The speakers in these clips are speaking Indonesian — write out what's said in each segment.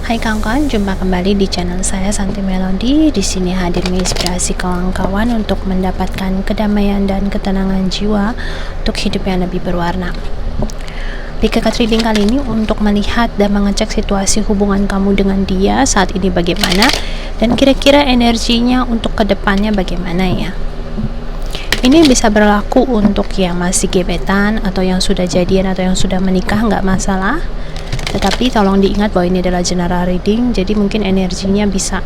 Hai kawan-kawan, jumpa kembali di channel saya Santi Melody. Di sini hadir menginspirasi kawan-kawan untuk mendapatkan kedamaian dan ketenangan jiwa untuk hidup yang lebih berwarna. Di Kakak Reading kali ini untuk melihat dan mengecek situasi hubungan kamu dengan dia saat ini bagaimana, dan kira-kira energinya untuk kedepannya bagaimana ya. Ini bisa berlaku untuk yang masih gebetan atau yang sudah jadian atau yang sudah menikah, nggak masalah. Tetapi tolong diingat bahwa ini adalah general reading, jadi mungkin energinya bisa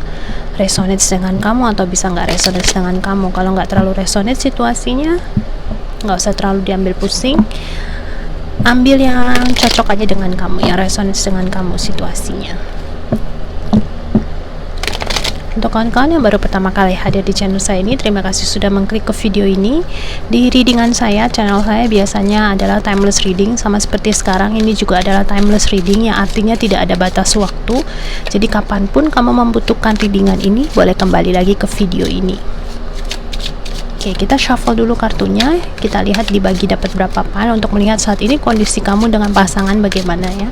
resonate dengan kamu atau bisa nggak resonate dengan kamu. Kalau nggak terlalu resonate situasinya, nggak usah terlalu diambil pusing. Ambil yang cocok aja dengan kamu, yang resonate dengan kamu situasinya. Untuk kawan-kawan yang baru pertama kali hadir di channel saya ini, terima kasih sudah mengklik ke video ini. Di readingan saya, channel saya biasanya adalah timeless reading, sama seperti sekarang ini juga adalah timeless reading, yang artinya tidak ada batas waktu. Jadi kapanpun kamu membutuhkan readingan ini, boleh kembali lagi ke video ini. Oke, kita shuffle dulu kartunya. Kita lihat dibagi dapat berapa pile untuk melihat saat ini kondisi kamu dengan pasangan bagaimana ya.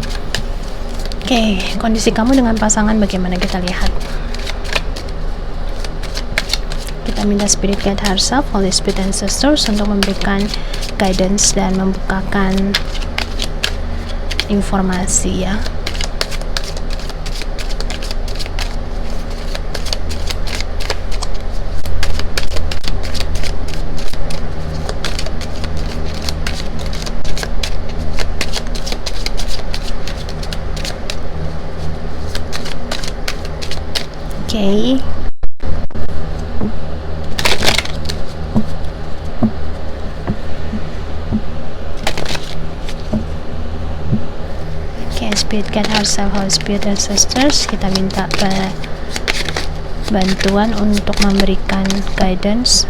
Oke, kondisi kamu dengan pasangan bagaimana, kita lihat. Kita minta Spirit Guide, Higher Self, Holy Spirit, Ancestors untuk memberikan guidance dan membukakan informasi ya. Oke. Spirit Guide, Higher Self, Holy Spirit, Ancestors, kita minta bantuan untuk memberikan guidance.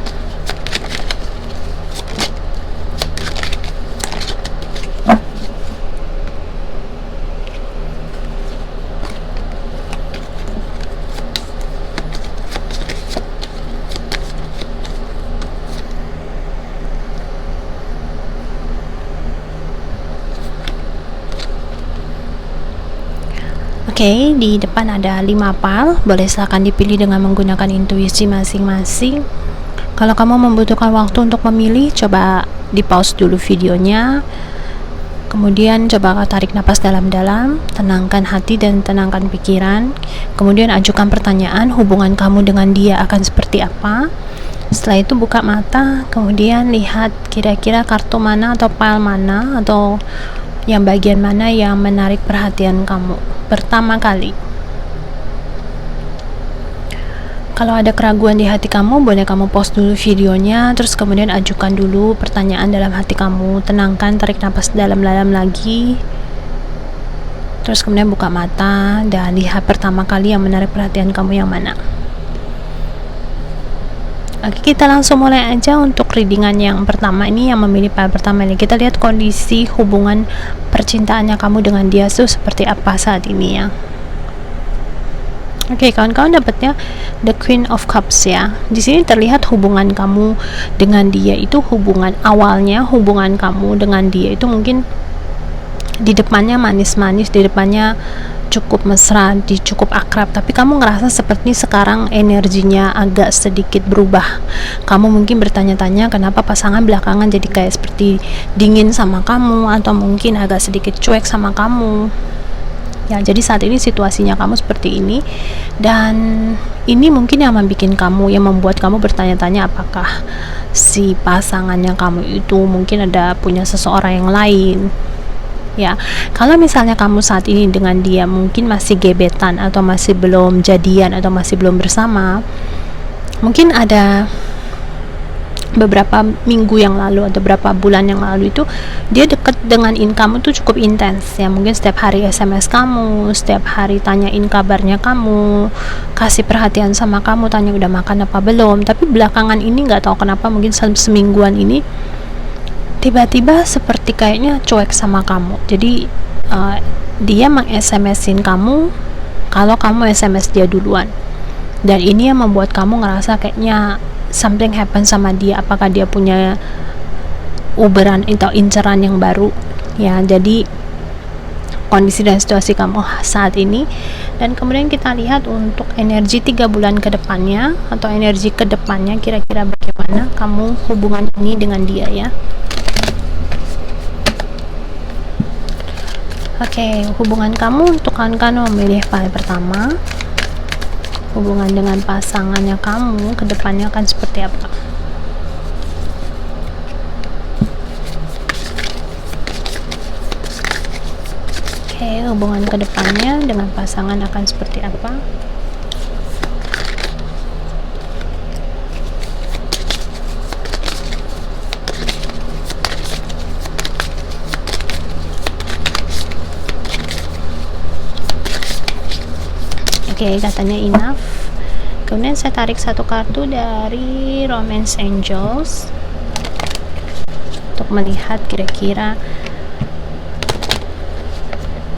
Oke, di depan ada 5 pile, boleh silakan dipilih dengan menggunakan intuisi masing-masing. Kalau kamu membutuhkan waktu untuk memilih, coba di pause dulu videonya, kemudian coba tarik napas dalam-dalam, tenangkan hati dan tenangkan pikiran, kemudian ajukan pertanyaan hubungan kamu dengan dia akan seperti apa. Setelah itu buka mata, kemudian lihat kira-kira kartu mana atau pile mana atau yang bagian mana yang menarik perhatian kamu pertama kali. Kalau ada keraguan di hati kamu, boleh kamu pause dulu videonya, terus kemudian ajukan dulu pertanyaan dalam hati kamu, tenangkan, tarik nafas dalam-dalam lagi, terus kemudian buka mata dan lihat pertama kali yang menarik perhatian kamu yang mana. Oke, kita langsung mulai aja untuk readingan yang pertama ini, yang memilih pile pertama ini. Kita lihat kondisi hubungan percintaannya kamu dengan dia tuh seperti apa saat ini ya. Oke, kawan-kawan dapatnya The Queen of Cups ya. Di sini terlihat hubungan kamu dengan dia itu, hubungan awalnya, hubungan kamu dengan dia itu mungkin di depannya manis-manis, di depannya cukup mesra, cukup akrab, tapi kamu ngerasa seperti sekarang energinya agak sedikit berubah. Kamu mungkin bertanya-tanya kenapa pasangan belakangan jadi kayak seperti dingin sama kamu, atau mungkin agak sedikit cuek sama kamu ya. Jadi saat ini situasinya kamu seperti ini, dan ini mungkin yang membuat kamu bertanya-tanya apakah si pasangannya kamu itu mungkin ada punya seseorang yang lain ya. Kalau misalnya kamu saat ini dengan dia mungkin masih gebetan atau masih belum jadian atau masih belum bersama, mungkin ada beberapa minggu yang lalu atau beberapa bulan yang lalu itu dia deket dengan kamu tuh cukup intens ya. Mungkin setiap hari SMS kamu, setiap hari tanyain kabarnya kamu, kasih perhatian sama kamu, tanya udah makan apa belum. Tapi belakangan ini nggak tahu kenapa, mungkin semingguan ini tiba-tiba seperti kayaknya cuek sama kamu. Jadi dia meng-SMS-in kamu kalau kamu SMS dia duluan, dan ini yang membuat kamu ngerasa kayaknya something happen sama dia. Apakah dia punya uberan atau inceran yang baru ya. Jadi kondisi dan situasi kamu saat ini. Dan kemudian kita lihat untuk energi 3 bulan ke depannya atau energi ke depannya, kira-kira bagaimana kamu hubungan ini dengan dia ya. Oke, hubungan kamu untuk kawan-kawan memilih file pertama. Hubungan dengan pasangannya kamu ke depannya akan seperti apa? Oke, hubungan ke depannya dengan pasangan akan seperti apa? Oke, katanya enough. Kemudian saya tarik satu kartu dari Romance Angels untuk melihat kira-kira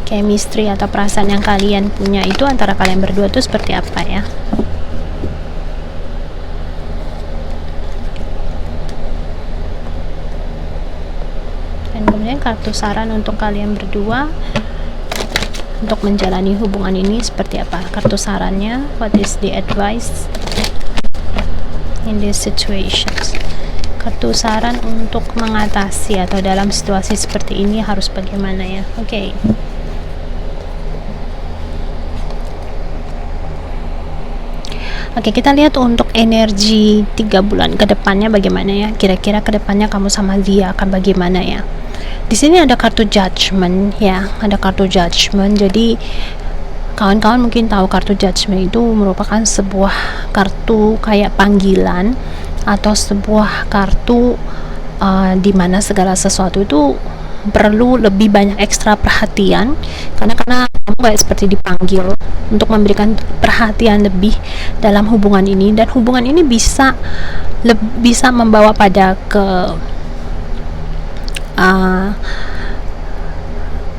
chemistry atau perasaan yang kalian punya itu antara kalian berdua itu seperti apa ya. Dan kemudian kartu saran untuk kalian berdua untuk menjalani hubungan ini seperti apa. Kartu sarannya, what is the advice in these situations? Kartu saran untuk mengatasi atau dalam situasi seperti ini harus bagaimana ya. Oke. Oke, kita lihat untuk energi 3 bulan ke depannya bagaimana ya. Kira-kira ke depannya kamu sama dia akan bagaimana ya. Di sini ada kartu judgment ya, ada kartu judgment. Jadi kawan-kawan mungkin tahu kartu judgment itu merupakan sebuah kartu kayak panggilan atau sebuah kartu di mana segala sesuatu itu perlu lebih banyak ekstra perhatian karena kamu kayak seperti dipanggil untuk memberikan perhatian lebih dalam hubungan ini, dan hubungan ini bisa membawa pada ke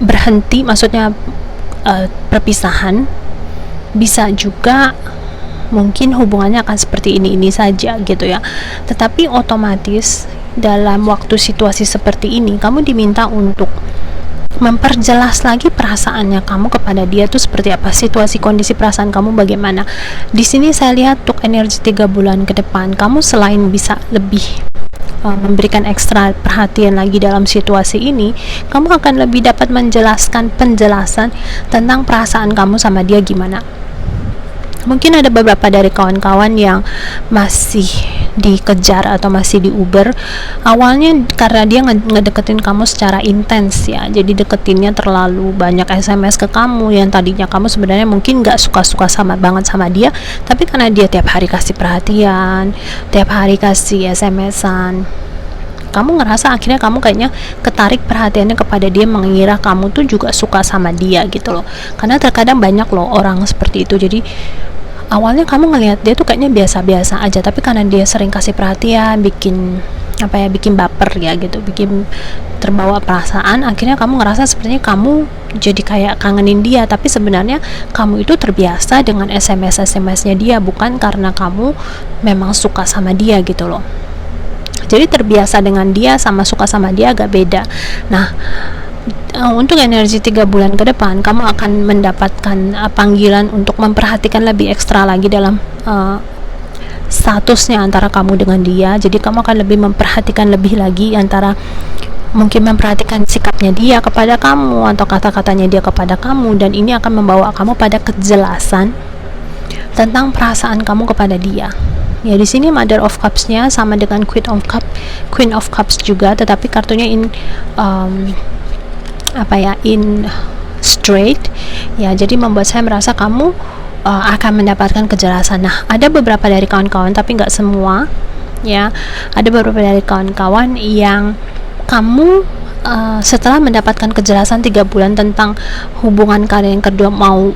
berhenti, maksudnya perpisahan. Bisa juga mungkin hubungannya akan seperti ini saja gitu ya, tetapi otomatis dalam waktu situasi seperti ini kamu diminta untuk memperjelas lagi perasaannya kamu kepada dia tuh seperti apa, situasi kondisi perasaan kamu bagaimana. Di sini saya lihat untuk energi 3 bulan ke depan kamu selain bisa lebih memberikan ekstra perhatian lagi dalam situasi ini, kamu akan lebih dapat menjelaskan penjelasan tentang perasaan kamu sama dia gimana. Mungkin ada beberapa dari kawan-kawan yang masih dikejar atau masih diuber awalnya karena dia ngedeketin kamu secara intens ya, jadi deketinnya terlalu banyak SMS ke kamu yang tadinya kamu sebenarnya mungkin gak suka-suka banget sama dia, tapi karena dia tiap hari kasih perhatian, tiap hari kasih SMS-an, kamu ngerasa akhirnya kamu kayaknya ketarik perhatiannya kepada dia, mengira kamu tuh juga suka sama dia gitu loh. Karena terkadang banyak loh orang seperti itu, jadi awalnya kamu ngelihat dia tuh kayaknya biasa-biasa aja, tapi karena dia sering kasih perhatian, bikin baper ya gitu, bikin terbawa perasaan, akhirnya kamu ngerasa sepertinya kamu jadi kayak kangenin dia, tapi sebenarnya kamu itu terbiasa dengan SMS-nya dia, bukan karena kamu memang suka sama dia gitu loh. Jadi terbiasa dengan dia sama suka sama dia agak beda. Nah, untuk energi 3 bulan ke depan kamu akan mendapatkan panggilan untuk memperhatikan lebih ekstra lagi dalam statusnya antara kamu dengan dia. Jadi kamu akan lebih memperhatikan lebih lagi, antara mungkin memperhatikan sikapnya dia kepada kamu atau kata-katanya dia kepada kamu, dan ini akan membawa kamu pada kejelasan tentang perasaan kamu kepada dia. Ya, di sini Mother of Cups-nya sama dengan Queen of Cups juga, tetapi kartunya in straight ya, jadi membuat saya merasa kamu akan mendapatkan kejelasan. Nah, ada beberapa dari kawan-kawan, tapi nggak semua ya, ada beberapa dari kawan-kawan yang kamu setelah mendapatkan kejelasan 3 bulan tentang hubungan kalian kedua mau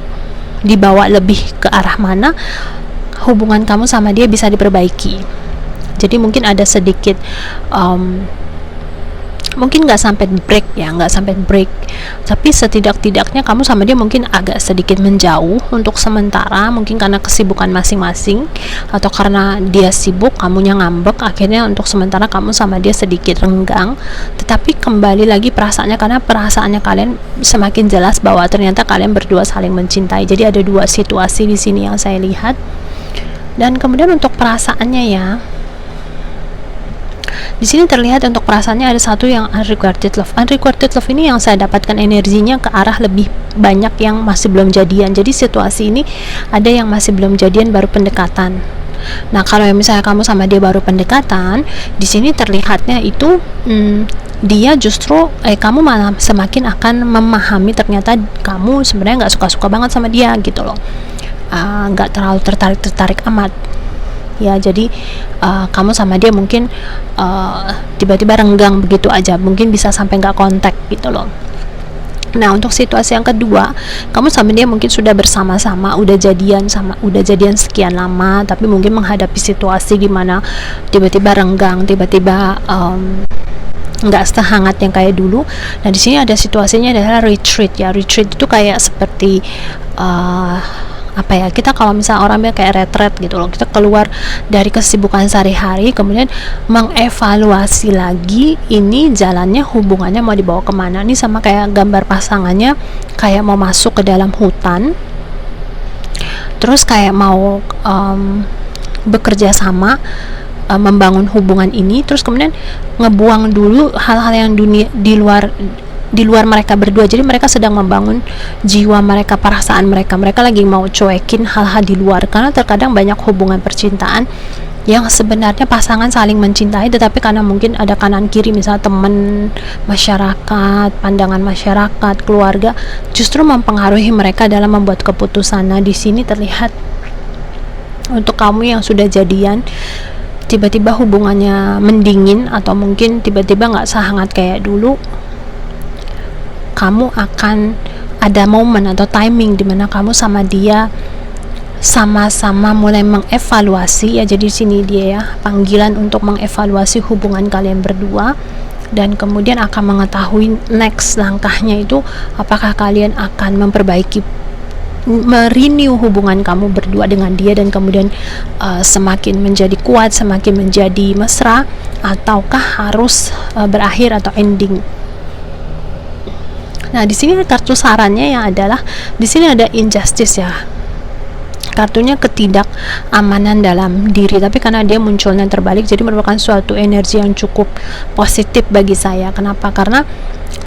dibawa lebih ke arah mana, hubungan kamu sama dia bisa diperbaiki. Jadi mungkin ada sedikit mungkin nggak sampai break ya, nggak sampai break, tapi setidak-tidaknya kamu sama dia mungkin agak sedikit menjauh untuk sementara, mungkin karena kesibukan masing-masing atau karena dia sibuk kamunya ngambek, akhirnya untuk sementara kamu sama dia sedikit renggang, tetapi kembali lagi perasaannya, karena perasaannya kalian semakin jelas bahwa ternyata kalian berdua saling mencintai. Jadi ada dua situasi di sini yang saya lihat. Dan kemudian untuk perasaannya ya, di sini terlihat untuk perasaannya ada satu yang unrequited love. Unrequited love ini yang saya dapatkan energinya ke arah lebih banyak yang masih belum jadian. Jadi situasi ini ada yang masih belum jadian, baru pendekatan. Nah, kalau yang misalnya kamu sama dia baru pendekatan, di sini terlihatnya itu dia justru kamu malah semakin akan memahami ternyata kamu sebenarnya nggak suka-suka banget sama dia gitu loh. Nggak terlalu tertarik amat ya. Jadi kamu sama dia mungkin tiba-tiba renggang begitu aja, mungkin bisa sampai nggak kontak gitu loh. Nah, untuk situasi yang kedua, kamu sama dia mungkin sudah bersama-sama, udah jadian sekian lama, tapi mungkin menghadapi situasi di mana tiba-tiba renggang, tiba-tiba nggak sehangat yang kayak dulu. Nah, di sini ada situasinya adalah retreat ya. Retreat itu kayak seperti apa ya, kita kalau misalnya orang bilang kayak retret gitu loh, kita keluar dari kesibukan sehari-hari, kemudian mengevaluasi lagi ini jalannya, hubungannya mau dibawa kemana. Ini sama kayak gambar pasangannya kayak mau masuk ke dalam hutan, terus kayak mau bekerja sama, membangun hubungan ini, terus kemudian ngebuang dulu hal-hal yang di luar mereka berdua. Jadi mereka sedang membangun jiwa mereka, perasaan mereka lagi mau cuekin hal-hal di luar, karena terkadang banyak hubungan percintaan yang sebenarnya pasangan saling mencintai, tetapi karena mungkin ada kanan kiri, misalnya teman, masyarakat, pandangan masyarakat, keluarga, justru mempengaruhi mereka dalam membuat keputusan. Nah, di sini terlihat untuk kamu yang sudah jadian, tiba-tiba hubungannya mendingin atau mungkin tiba-tiba nggak sehangat kayak dulu, kamu akan ada momen atau timing dimana kamu sama dia sama-sama mulai mengevaluasi ya. Jadi sini dia ya, panggilan untuk mengevaluasi hubungan kalian berdua, dan kemudian akan mengetahui next langkahnya itu apakah kalian akan memperbaiki, merenew hubungan kamu berdua dengan dia, dan kemudian semakin menjadi kuat, semakin menjadi mesra, ataukah harus berakhir atau ending. Nah, di sini kartu sarannya yang adalah di sini ada injustice ya. Kartunya ketidakamanan dalam diri, tapi karena dia munculnya terbalik, jadi merupakan suatu energi yang cukup positif bagi saya. Kenapa? Karena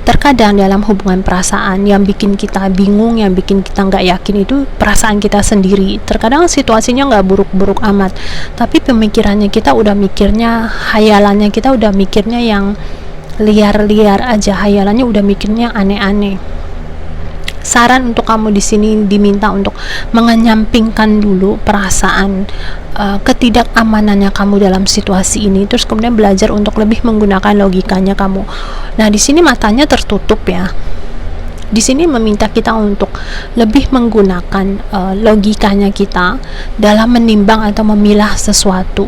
terkadang dalam hubungan perasaan yang bikin kita bingung, yang bikin kita nggak yakin itu perasaan kita sendiri. Terkadang situasinya nggak buruk-buruk amat, tapi pemikirannya kita udah mikirnya, hayalannya kita udah mikirnya yang liar-liar aja, hayalannya udah mikirnya aneh-aneh. Saran untuk kamu di sini diminta untuk mengenyampingkan dulu perasaan ketidakamanannya kamu dalam situasi ini, terus kemudian belajar untuk lebih menggunakan logikanya kamu. Nah, di sini matanya tertutup ya. Di sini meminta kita untuk lebih menggunakan logikanya kita dalam menimbang atau memilah sesuatu.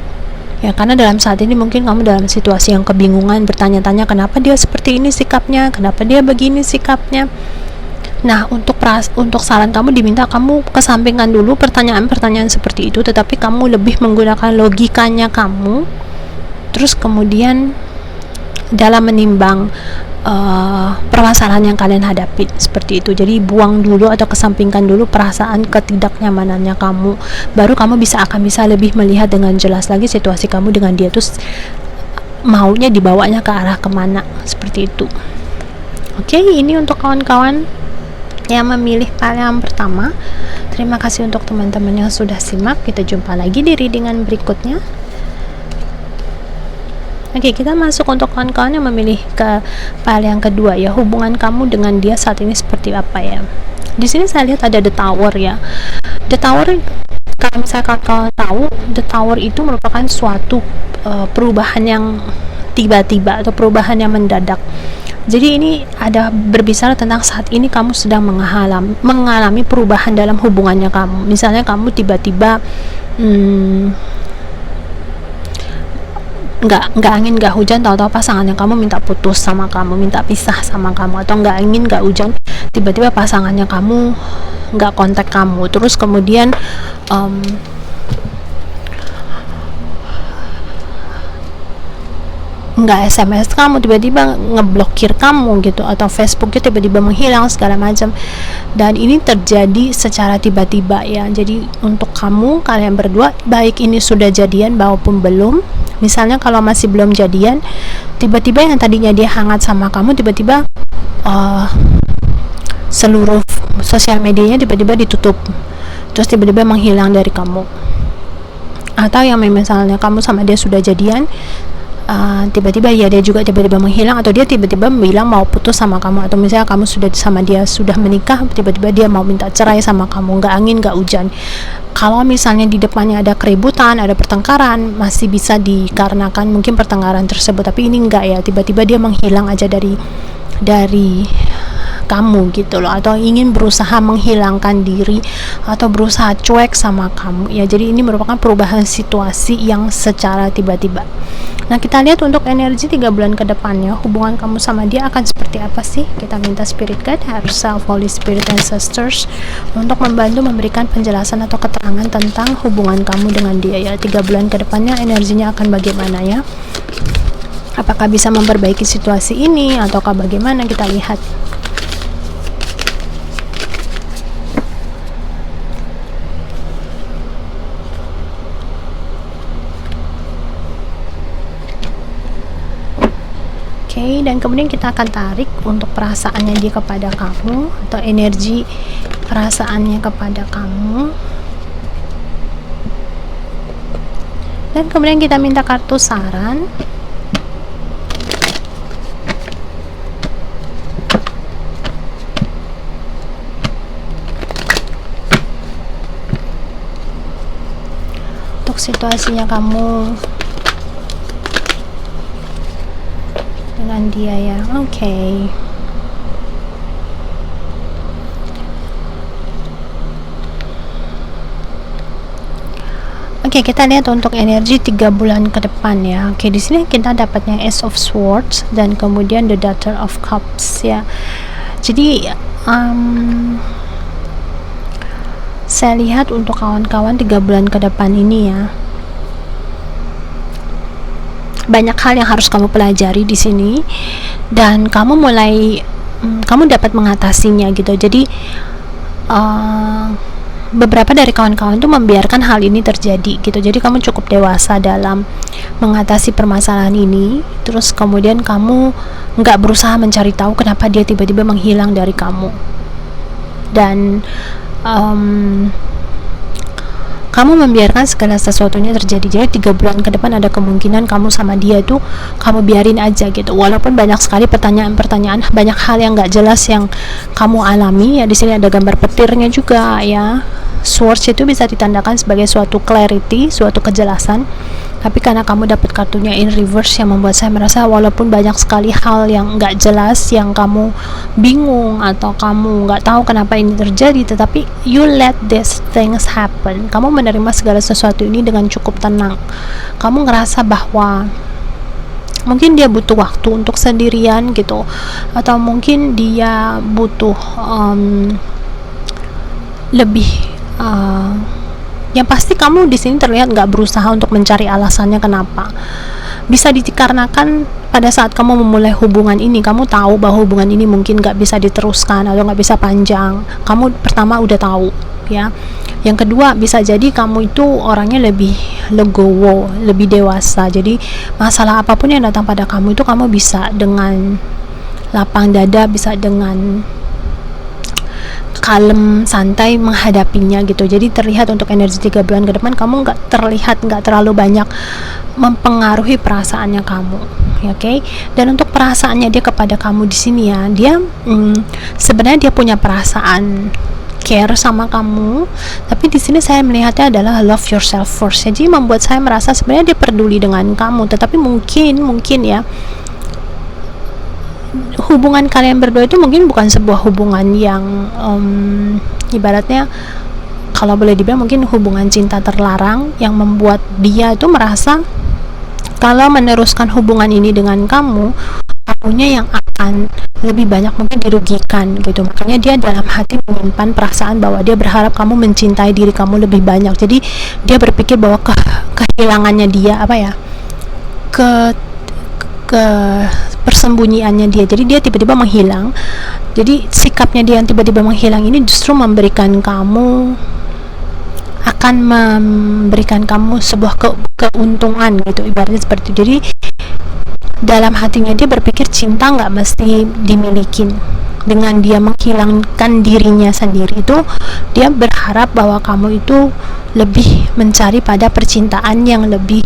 Ya, karena dalam saat ini mungkin kamu dalam situasi yang kebingungan, bertanya-tanya kenapa dia seperti ini sikapnya, kenapa dia begini sikapnya. Nah, untuk saran kamu diminta kamu kesampingkan dulu pertanyaan-pertanyaan seperti itu, tetapi kamu lebih menggunakan logikanya kamu, terus kemudian dalam menimbang permasalahan yang kalian hadapi seperti itu. Jadi buang dulu atau kesampingkan dulu perasaan ketidaknyamanannya kamu, baru kamu akan bisa lebih melihat dengan jelas lagi situasi kamu dengan dia, terus maunya dibawanya ke arah kemana, seperti itu. Oke, ini untuk kawan-kawan yang memilih pile yang pertama. Terima kasih untuk teman-teman yang sudah simak. Kita jumpa lagi di readingan berikutnya. Oke, kita masuk untuk kawan-kawan yang memilih ke pile yang kedua ya. Hubungan kamu dengan dia saat ini seperti apa ya? Di sini saya lihat ada The Tower ya. The Tower, kalau misalnya kawan-kawan tahu, The Tower itu merupakan suatu perubahan yang tiba-tiba atau perubahan yang mendadak. Jadi ini ada berbicara tentang saat ini kamu sedang mengalami perubahan dalam hubungannya kamu. Misalnya kamu tiba-tiba nggak angin nggak hujan, tahu-tahu pasangannya kamu minta putus sama kamu, minta pisah sama kamu, atau nggak angin nggak hujan tiba-tiba pasangannya kamu nggak kontak kamu, terus kemudian nggak SMS kamu, tiba-tiba ngeblokir kamu gitu, atau Facebooknya tiba-tiba menghilang segala macam. Dan ini terjadi secara tiba-tiba ya. Jadi untuk kalian berdua, baik ini sudah jadian maupun belum, misalnya kalau masih belum jadian, tiba-tiba yang tadinya dia hangat sama kamu, tiba-tiba seluruh sosial medianya tiba-tiba ditutup, terus tiba-tiba menghilang dari kamu. Atau yang misalnya kamu sama dia sudah jadian, tiba-tiba ya dia juga tiba-tiba menghilang, atau dia tiba-tiba bilang mau putus sama kamu, atau misalnya kamu sudah sama dia sudah menikah, tiba-tiba dia mau minta cerai sama kamu, nggak angin nggak hujan. Kalau misalnya di depannya ada keributan, ada pertengkaran, masih bisa dikarenakan mungkin pertengkaran tersebut, tapi ini enggak ya, tiba-tiba dia menghilang aja dari kamu gitu loh, atau ingin berusaha menghilangkan diri atau berusaha cuek sama kamu ya. Jadi ini merupakan perubahan situasi yang secara tiba-tiba. Nah, kita lihat untuk energi 3 bulan ke depannya, hubungan kamu sama dia akan seperti apa sih? Kita minta Spirit Guide, Herself, Holy Spirit, Ancestors untuk membantu memberikan penjelasan atau keterangan tentang hubungan kamu dengan dia ya. 3 bulan ke depannya energinya akan bagaimana ya? Apakah bisa memperbaiki situasi ini ataukah bagaimana? Kita lihat. Oke, dan kemudian kita akan tarik untuk perasaannya dia kepada kamu, atau energi perasaannya kepada kamu. Dan kemudian kita minta kartu saran. Untuk situasinya kamu dengan dia ya. Oke. Oke, kita lihat untuk energi 3 bulan ke depan ya. Oke, di sini kita dapatnya Ace of Swords dan kemudian the Daughter of Cups ya. Jadi saya lihat untuk kawan-kawan 3 bulan ke depan ini ya, banyak hal yang harus kamu pelajari di sini, dan kamu kamu dapat mengatasinya gitu. Jadi beberapa dari kawan-kawan tuh membiarkan hal ini terjadi gitu. Jadi kamu cukup dewasa dalam mengatasi permasalahan ini. Terus kemudian kamu nggak berusaha mencari tahu kenapa dia tiba-tiba menghilang dari kamu. Dan kamu membiarkan segala sesuatunya terjadi. Jadi 3 bulan ke depan ada kemungkinan kamu sama dia itu kamu biarin aja gitu. Walaupun banyak sekali pertanyaan-pertanyaan, banyak hal yang nggak jelas yang kamu alami ya. Di sini ada gambar petirnya juga ya. Swords itu bisa ditandakan sebagai suatu clarity, suatu kejelasan. Tapi karena kamu dapat kartunya in reverse yang membuat saya merasa walaupun banyak sekali hal yang nggak jelas, yang kamu bingung atau kamu nggak tahu kenapa ini terjadi, tetapi you let these things happen. Kamu menerima segala sesuatu ini dengan cukup tenang. Kamu ngerasa bahwa mungkin dia butuh waktu untuk sendirian gitu, atau mungkin dia butuh lebih yang pasti kamu di sini terlihat nggak berusaha untuk mencari alasannya kenapa. Bisa dikarenakan pada saat kamu memulai hubungan ini, kamu tahu bahwa hubungan ini mungkin nggak bisa diteruskan atau nggak bisa panjang. Kamu pertama udah tahu ya. Yang kedua, bisa jadi kamu itu orangnya lebih legowo, lebih dewasa. Jadi masalah apapun yang datang pada kamu itu kamu bisa dengan lapang dada, bisa dengan kalem, santai menghadapinya gitu. Jadi terlihat untuk energi 3 bulan ke depan kamu nggak terlalu banyak mempengaruhi perasaannya kamu, ya, oke? Dan untuk perasaannya dia kepada kamu di sini ya, dia sebenarnya dia punya perasaan care sama kamu, tapi di sini saya melihatnya adalah love yourself first. Jadi membuat saya merasa sebenarnya dia peduli dengan kamu, tetapi mungkin ya, hubungan kalian berdua itu mungkin bukan sebuah hubungan yang ibaratnya kalau boleh dibilang mungkin hubungan cinta terlarang yang membuat dia itu merasa kalau meneruskan hubungan ini dengan kamu, kamunya yang akan lebih banyak mungkin dirugikan gitu. Makanya dia dalam hati menyimpan perasaan bahwa dia berharap kamu mencintai diri kamu lebih banyak. Jadi dia berpikir bahwa kehilangannya dia ke ke persembunyiannya dia, jadi dia tiba-tiba menghilang. Jadi sikapnya dia yang tiba-tiba menghilang ini justru akan memberikan kamu sebuah keuntungan gitu, ibaratnya seperti itu. Jadi dalam hatinya dia berpikir cinta nggak mesti dimiliki. Dengan dia menghilangkan dirinya sendiri itu, dia berharap bahwa kamu itu lebih mencari pada percintaan yang lebih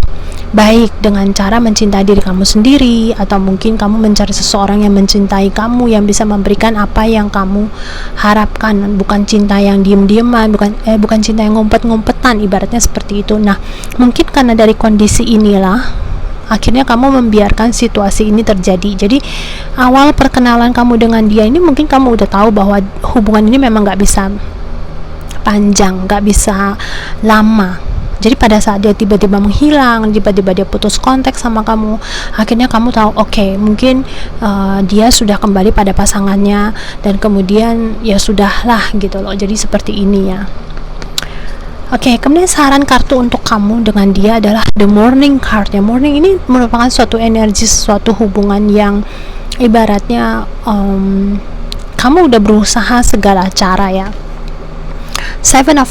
baik dengan cara mencintai diri kamu sendiri, atau mungkin kamu mencari seseorang yang mencintai kamu, yang bisa memberikan apa yang kamu harapkan, bukan cinta yang diem-dieman, bukan cinta yang ngumpet-ngumpetan, ibaratnya seperti itu. Nah, mungkin karena dari kondisi inilah akhirnya kamu membiarkan situasi ini terjadi. Jadi awal perkenalan kamu dengan dia ini mungkin kamu udah tahu bahwa hubungan ini memang gak bisa panjang, gak bisa lama. Jadi pada saat dia tiba-tiba menghilang, tiba-tiba dia putus kontak sama kamu, akhirnya kamu tahu, oke, mungkin dia sudah kembali pada pasangannya, dan kemudian ya sudahlah gitu loh. Jadi seperti ini ya. Oke, kemudian saran kartu untuk kamu dengan dia adalah The Morning card. Ya, Morning ini merupakan suatu energi, suatu hubungan yang ibaratnya kamu udah berusaha segala cara ya. Seven of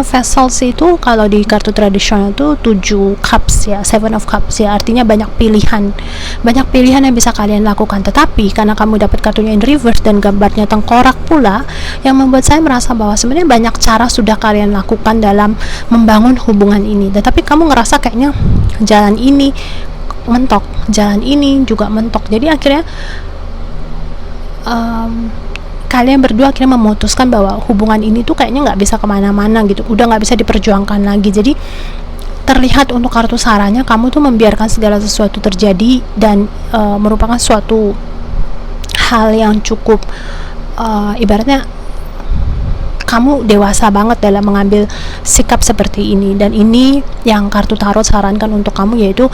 Vessels itu kalau di kartu tradisional itu 7 cups ya, Seven of Cups ya, artinya banyak pilihan yang bisa kalian lakukan. Tetapi karena kamu dapat kartunya in reverse dan gambarnya tengkorak pula, yang membuat saya merasa bahwa sebenarnya banyak cara sudah kalian lakukan dalam membangun hubungan ini, tetapi kamu ngerasa kayaknya jalan ini mentok, jalan ini juga mentok. Jadi akhirnya kalian berdua akhirnya memutuskan bahwa hubungan ini tuh kayaknya nggak bisa kemana-mana gitu, udah nggak bisa diperjuangkan lagi. Jadi terlihat untuk kartu sarannya, kamu tuh membiarkan segala sesuatu terjadi, dan merupakan suatu hal yang cukup ibaratnya kamu dewasa banget dalam mengambil sikap seperti ini. Dan ini yang kartu tarot sarankan untuk kamu, yaitu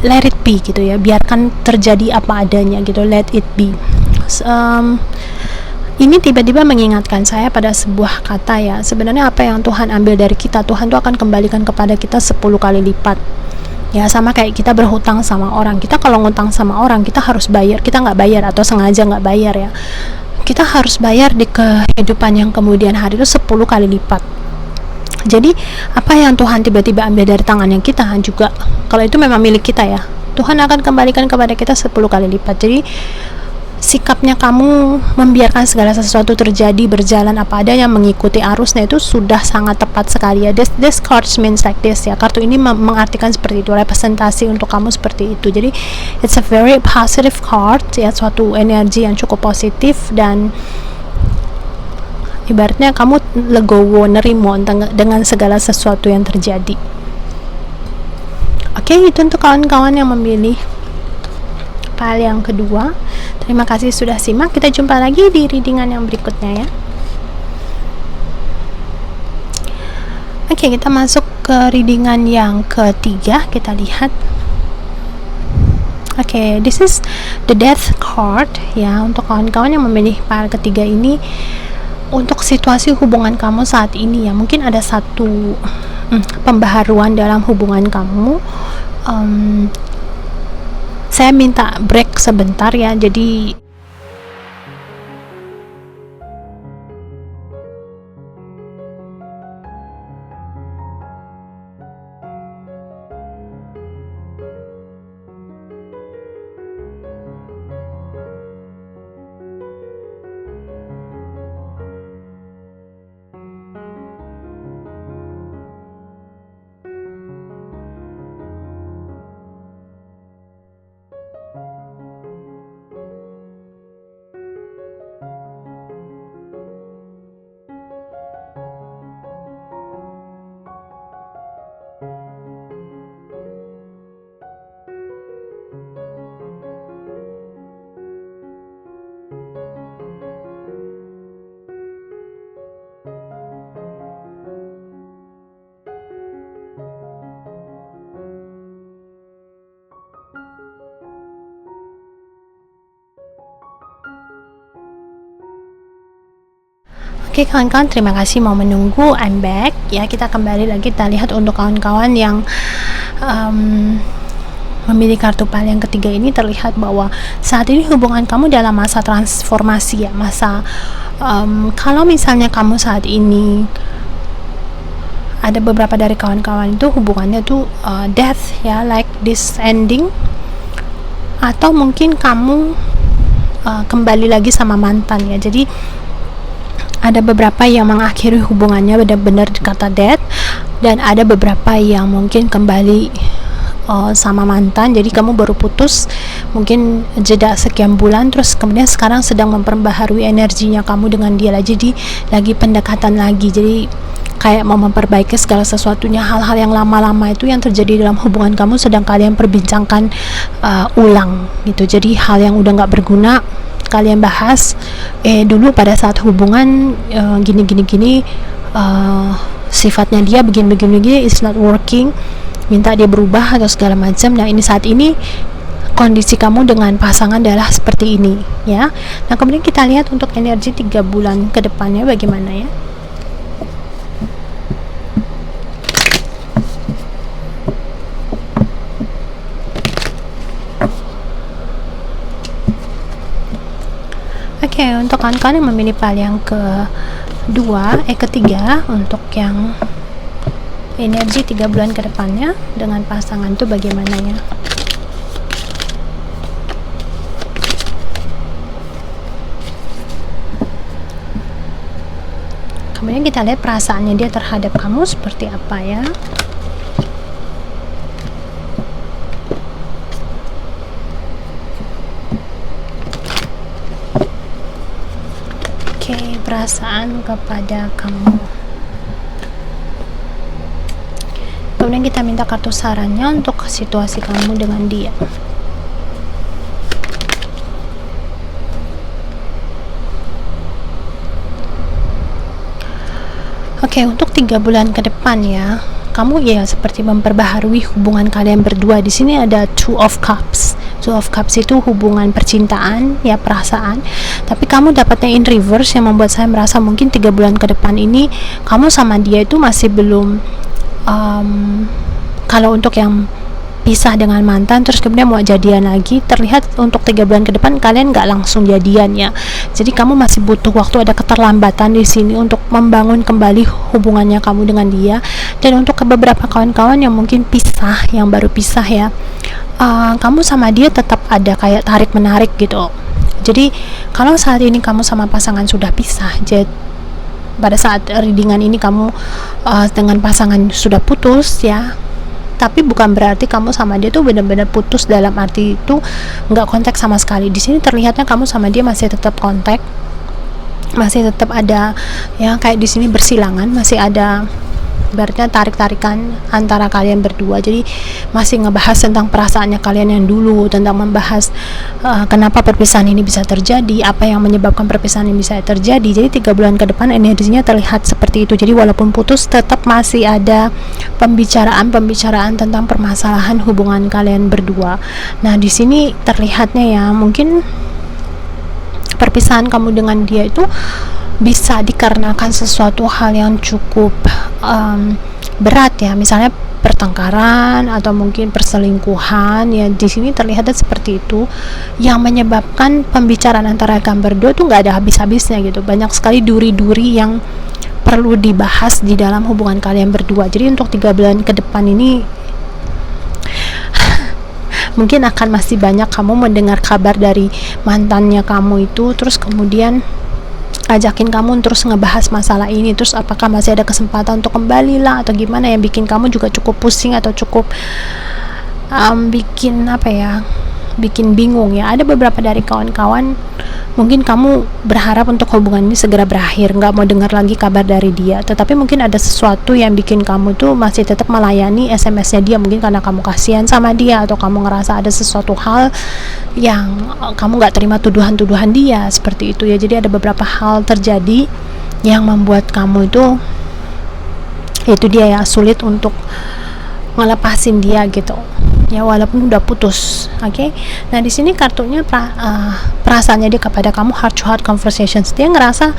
let it be gitu ya, biarkan terjadi apa adanya gitu, let it be. Ini tiba-tiba mengingatkan saya pada sebuah kata ya, sebenarnya apa yang Tuhan ambil dari kita, Tuhan tuh akan kembalikan kepada kita 10 kali lipat ya. Sama kayak kita berhutang sama orang, kita kalau ngutang sama orang kita harus bayar, kita nggak bayar atau sengaja nggak bayar ya, kita harus bayar di kehidupan yang kemudian hari itu 10 kali lipat. Jadi apa yang Tuhan tiba-tiba ambil dari tangannya kita juga, kalau itu memang milik kita ya, Tuhan akan kembalikan kepada kita 10 kali lipat. Jadi sikapnya kamu membiarkan segala sesuatu terjadi, berjalan apa adanya, mengikuti arusnya, itu sudah sangat tepat sekali ya. This card means like this ya, kartu ini mengartikan seperti itu, representasi untuk kamu seperti itu. Jadi it's a very positive card ya, suatu energi yang cukup positif, dan ibaratnya kamu legowo, nerimo dengan segala sesuatu yang terjadi. Oke, itu untuk kawan-kawan yang memilih pile yang kedua. Terima kasih sudah simak. Kita jumpa lagi di readingan yang berikutnya ya. Oke, kita masuk ke readingan yang ketiga. Kita lihat. Oke, this is the Death card ya. Untuk kawan-kawan yang memilih pile ketiga ini, untuk situasi hubungan kamu saat ini ya, mungkin ada satu pembaharuan dalam hubungan kamu. Saya minta break sebentar ya, jadi Oke kawan-kawan, terima kasih mau menunggu. I'm back ya. Kita kembali lagi, kita lihat untuk kawan-kawan yang memilih kartu pal yang ketiga ini. Terlihat bahwa saat ini hubungan kamu dalam masa transformasi ya, masa kalau misalnya kamu saat ini ada beberapa dari kawan-kawan itu hubungannya tuh death ya, like this ending, atau mungkin kamu kembali lagi sama mantan ya. Jadi ada beberapa yang mengakhiri hubungannya benar-benar kata death, dan ada beberapa yang mungkin kembali sama mantan. Jadi kamu baru putus mungkin jeda sekian bulan, terus kemudian sekarang sedang memperbaharui energinya kamu dengan dia lagi, jadi lagi pendekatan lagi. Jadi kayak mau memperbaiki segala sesuatunya, hal-hal yang lama-lama itu yang terjadi dalam hubungan kamu sedang kalian perbincangkan ulang gitu. Jadi hal yang udah nggak berguna kalian bahas, dulu pada saat hubungan gini sifatnya dia begini, it's not working, minta dia berubah atau segala macam. Nah ini saat ini kondisi kamu dengan pasangan adalah seperti ini ya. Nah kemudian kita lihat untuk energi 3 bulan ke depannya bagaimana ya. Oke, untuk kawan-kawan yang memilih pal yang ketiga, untuk yang energi 3 bulan ke depannya dengan pasangan itu bagaimana ya. Kemudian kita lihat perasaannya dia terhadap kamu seperti apa ya. Perasaan kepada kamu. Kemudian kita minta kartu sarannya untuk situasi kamu dengan dia. Oke, untuk 3 bulan ke depan ya, kamu ya seperti memperbaharui hubungan kalian berdua. Di sini ada Two of Cups. Two of Cups itu hubungan percintaan ya, perasaan, tapi kamu dapatnya in reverse, yang membuat saya merasa mungkin 3 bulan ke depan ini kamu sama dia itu masih belum kalau untuk yang pisah dengan mantan terus kemudian mau jadian lagi, terlihat untuk 3 bulan ke depan kalian nggak langsung jadian ya. Jadi kamu masih butuh waktu, ada keterlambatan di sini untuk membangun kembali hubungannya kamu dengan dia. Dan untuk beberapa kawan-kawan yang mungkin pisah, yang baru pisah ya, kamu sama dia tetap ada kayak tarik menarik gitu. Jadi kalau saat ini kamu sama pasangan sudah pisah, jadi pada saat readingan ini kamu dengan pasangan sudah putus ya, tapi bukan berarti kamu sama dia tuh benar-benar putus dalam arti itu nggak kontak sama sekali. Di sini terlihatnya kamu sama dia masih tetap kontak, masih tetap ada ya, kayak di sini bersilangan, masih ada berarti tarik-tarikan antara kalian berdua. Jadi masih ngebahas tentang perasaannya kalian yang dulu, tentang membahas kenapa perpisahan ini bisa terjadi, apa yang menyebabkan perpisahan ini bisa terjadi. Jadi 3 bulan ke depan energinya terlihat seperti itu. Jadi walaupun putus tetap masih ada pembicaraan tentang permasalahan hubungan kalian berdua. Nah di sini terlihatnya ya, mungkin perpisahan kamu dengan dia itu bisa dikarenakan sesuatu hal yang cukup berat ya, misalnya pertengkaran atau mungkin perselingkuhan ya. Di sini terlihatnya seperti itu yang menyebabkan pembicaraan antara kalian berdua tuh nggak ada habis-habisnya gitu. Banyak sekali duri-duri yang perlu dibahas di dalam hubungan kalian berdua. Jadi untuk 3 bulan ke depan ini mungkin akan masih banyak kamu mendengar kabar dari mantannya kamu itu, terus kemudian ajakin kamu terus ngebahas masalah ini, terus apakah masih ada kesempatan untuk kembali lah atau gimana, yang bikin kamu juga cukup pusing atau cukup bikin apa ya, bikin bingung ya. Ada beberapa dari kawan-kawan mungkin kamu berharap untuk hubungan ini segera berakhir, nggak mau dengar lagi kabar dari dia, tetapi mungkin ada sesuatu yang bikin kamu tuh masih tetap melayani SMS-nya dia, mungkin karena kamu kasihan sama dia atau kamu ngerasa ada sesuatu hal yang kamu nggak terima tuduhan-tuduhan dia seperti itu ya. Jadi ada beberapa hal terjadi yang membuat kamu itu dia ya, sulit untuk ngelepasin dia gitu ya, walaupun udah putus. Oke. Nah di sini kartunya perasaannya dia kepada kamu, heart to heart conversations. Dia ngerasa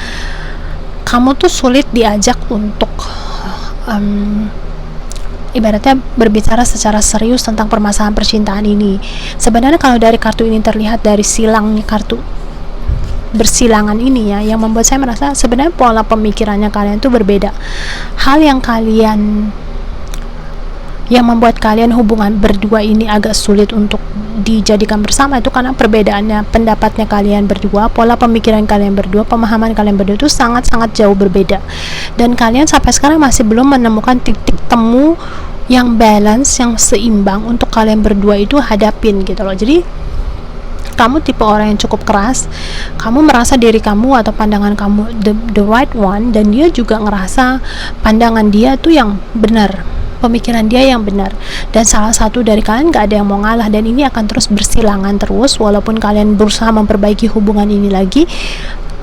kamu tuh sulit diajak untuk ibaratnya berbicara secara serius tentang permasalahan percintaan ini. Sebenarnya kalau dari kartu ini terlihat, dari silangnya kartu bersilangan ini ya, yang membuat saya merasa sebenarnya pola pemikirannya kalian tuh berbeda. Hal yang membuat kalian hubungan berdua ini agak sulit untuk dijadikan bersama itu karena perbedaannya pendapatnya kalian berdua, pola pemikiran kalian berdua, pemahaman kalian berdua itu sangat-sangat jauh berbeda, dan kalian sampai sekarang masih belum menemukan titik temu yang balance, yang seimbang untuk kalian berdua itu hadapin gitu loh. Jadi kamu tipe orang yang cukup keras, kamu merasa diri kamu atau pandangan kamu the right one, dan dia juga ngerasa pandangan dia tuh yang benar, pemikiran dia yang benar, dan salah satu dari kalian gak ada yang mau ngalah, dan ini akan terus bersilangan terus walaupun kalian berusaha memperbaiki hubungan ini lagi.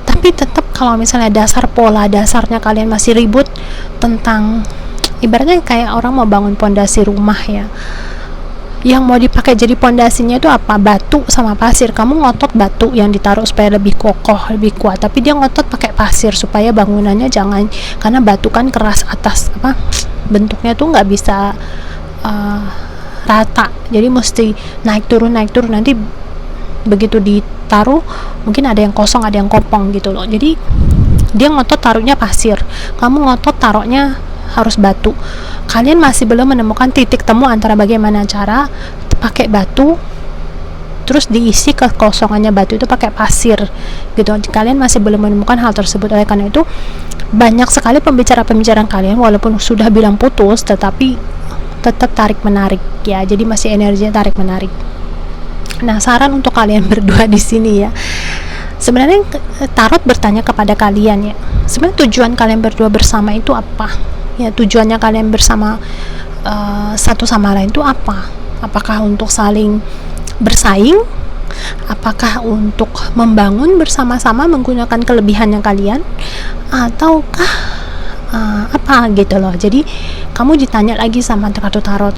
Tapi tetap kalau misalnya pola dasarnya kalian masih ribut tentang, ibaratnya kayak orang mau bangun pondasi rumah ya, yang mau dipakai jadi pondasinya itu apa? Batu sama pasir. Kamu ngotot batu yang ditaruh supaya lebih kokoh, lebih kuat, tapi dia ngotot pakai pasir supaya bangunannya jangan, karena batu kan keras atas bentuknya tuh nggak bisa rata, jadi mesti naik turun, nanti begitu ditaruh mungkin ada yang kosong, ada yang kopong gitu loh. Jadi dia ngotot taruhnya pasir, kamu ngotot taruhnya harus batu. Kalian masih belum menemukan titik temu antara bagaimana cara pakai batu terus diisi kekosongannya batu itu pakai pasir gitu. Kalian masih belum menemukan hal tersebut. Oleh karena itu banyak sekali pembicaraan kalian walaupun sudah bilang putus, tetapi tetap tarik menarik ya, jadi masih energinya tarik menarik. Nah, saran untuk kalian berdua di sini ya, sebenarnya tarot bertanya kepada kalian ya, sebenarnya tujuan kalian berdua bersama itu apa ya, tujuannya kalian bersama satu sama lain itu apa? Apakah untuk saling bersaing? Apakah untuk membangun bersama-sama menggunakan kelebihannya kalian, ataukah apa gitu loh. Jadi kamu ditanya lagi sama kartu tarot,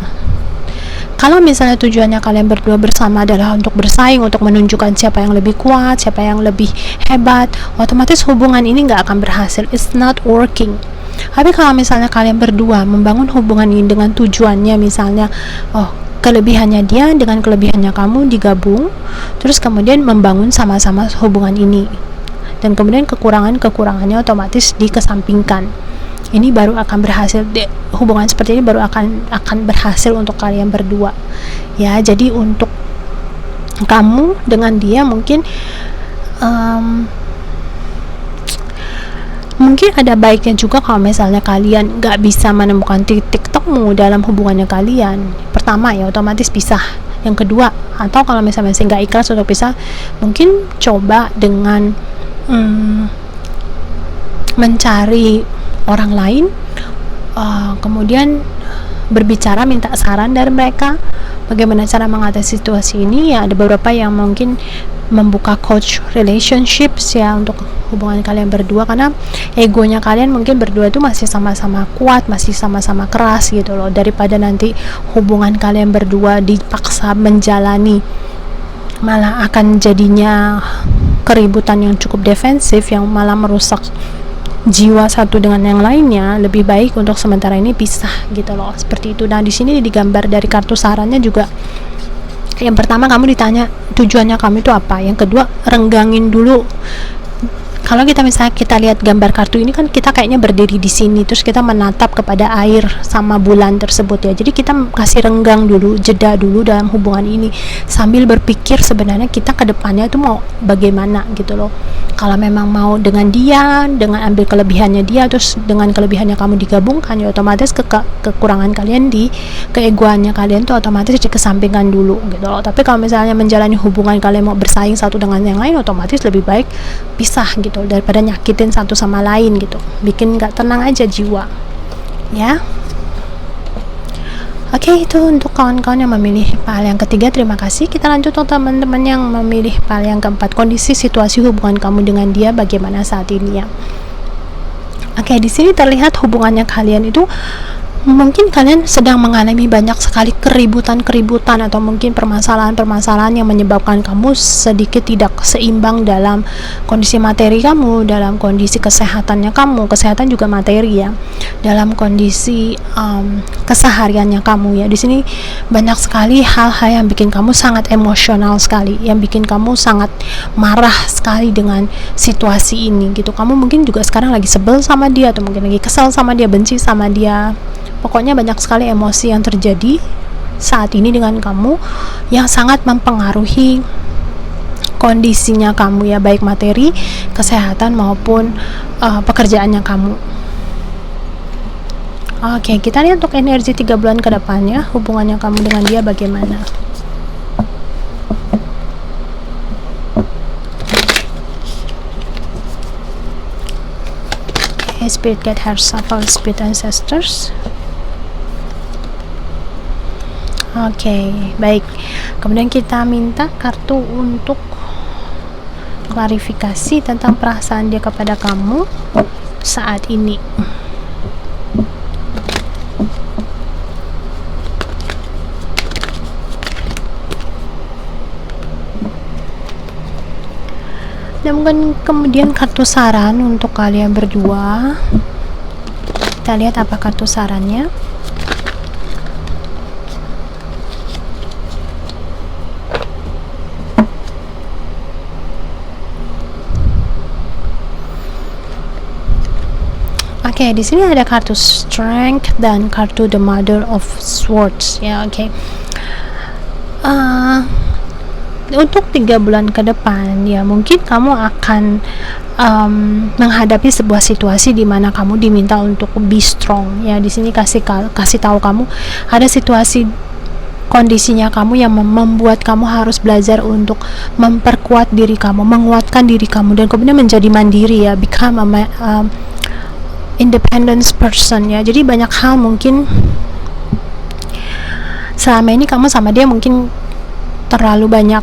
kalau misalnya tujuannya kalian berdua bersama adalah untuk bersaing, untuk menunjukkan siapa yang lebih kuat, siapa yang lebih hebat, otomatis hubungan ini nggak akan berhasil, it's not working. Tapi kalau misalnya kalian berdua membangun hubungan ini dengan tujuannya, misalnya kelebihannya dia dengan kelebihannya kamu digabung, terus kemudian membangun sama-sama hubungan ini, dan kemudian kekurangannya otomatis dikesampingkan, ini baru akan berhasil. Hubungan seperti ini baru akan berhasil untuk kalian berdua ya. Jadi untuk kamu dengan dia mungkin ada baiknya juga kalau misalnya kalian gak bisa menemukan titik temu dalam hubungannya kalian. Pertama ya otomatis pisah. Yang kedua, atau kalau misalnya masih gak ikhlas untuk pisah, mungkin coba dengan mencari orang lain, kemudian berbicara, minta saran dari mereka bagaimana cara mengatasi situasi ini ya. Ada beberapa yang mungkin membuka coach relationships ya untuk hubungan kalian berdua, karena egonya kalian mungkin berdua itu masih sama-sama kuat, masih sama-sama keras gitu loh, daripada nanti hubungan kalian berdua dipaksa menjalani malah akan jadinya keributan yang cukup defensif yang malah merusak jiwa satu dengan yang lainnya. Lebih baik untuk sementara ini pisah gitu loh, seperti itu. Nah, di sini digambar dari kartu sarannya juga, yang pertama kamu ditanya tujuannya kamu itu apa, yang kedua renggangin dulu. Kalau kita misalnya kita lihat gambar kartu ini kan kita kayaknya berdiri di sini terus kita menatap kepada air sama bulan tersebut ya. Jadi kita kasih renggang dulu, jeda dulu dalam hubungan ini sambil berpikir sebenarnya kita ke depannya itu mau bagaimana gitu loh. Kalau memang mau dengan dia, dengan ambil kelebihannya dia terus dengan kelebihannya kamu digabungkan ya, otomatis kekurangan kalian keegoannya kalian tuh otomatis dikesampingkan dulu gitu loh. Tapi kalau misalnya menjalani hubungan kalian mau bersaing satu dengan yang lain, otomatis lebih baik pisah gitu daripada nyakitin satu sama lain gitu, bikin gak tenang aja jiwa ya. Oke, itu untuk kawan-kawan yang memilih pahal yang ketiga. Terima kasih. Kita lanjut untuk teman-teman yang memilih pahal yang keempat. Kondisi situasi hubungan kamu dengan dia bagaimana saat ini ya. Oke, di sini terlihat hubungannya kalian itu Mungkin kalian sedang mengalami banyak sekali keributan-keributan atau mungkin permasalahan-permasalahan yang menyebabkan kamu sedikit tidak seimbang dalam kondisi materi kamu, dalam kondisi kesehatannya kamu. Kesehatan juga materi ya, dalam kondisi kesehariannya kamu ya. Di sini banyak sekali hal-hal yang bikin kamu sangat emosional sekali, yang bikin kamu sangat marah sekali dengan situasi ini gitu. Kamu mungkin juga sekarang lagi sebel sama dia, atau mungkin lagi kesal sama dia, benci sama dia. Pokoknya banyak sekali emosi yang terjadi saat ini dengan kamu yang sangat mempengaruhi kondisinya kamu ya, baik materi, kesehatan maupun pekerjaannya kamu. Oke, kita lihat untuk energi 3 bulan ke depannya, hubungannya kamu dengan dia bagaimana. Spirit Guide, Heart Shuffle, Spirit Ancestors. Oke, baik. Kemudian kita minta kartu untuk klarifikasi tentang perasaan dia kepada kamu saat ini. Dan mungkin kemudian kartu saran untuk kalian berdua. Kita lihat apa kartu sarannya. Oke, di sini ada kartu Strength dan kartu The Mother of Swords ya. Oke. Untuk 3 bulan ke depan ya, mungkin kamu akan menghadapi sebuah situasi di mana kamu diminta untuk be strong ya. Di sini kasih tahu kamu ada situasi kondisinya kamu yang membuat kamu harus belajar untuk memperkuat diri kamu, menguatkan diri kamu, dan kemudian menjadi mandiri ya, become a independent person ya. Jadi banyak hal mungkin selama ini kamu sama dia mungkin terlalu banyak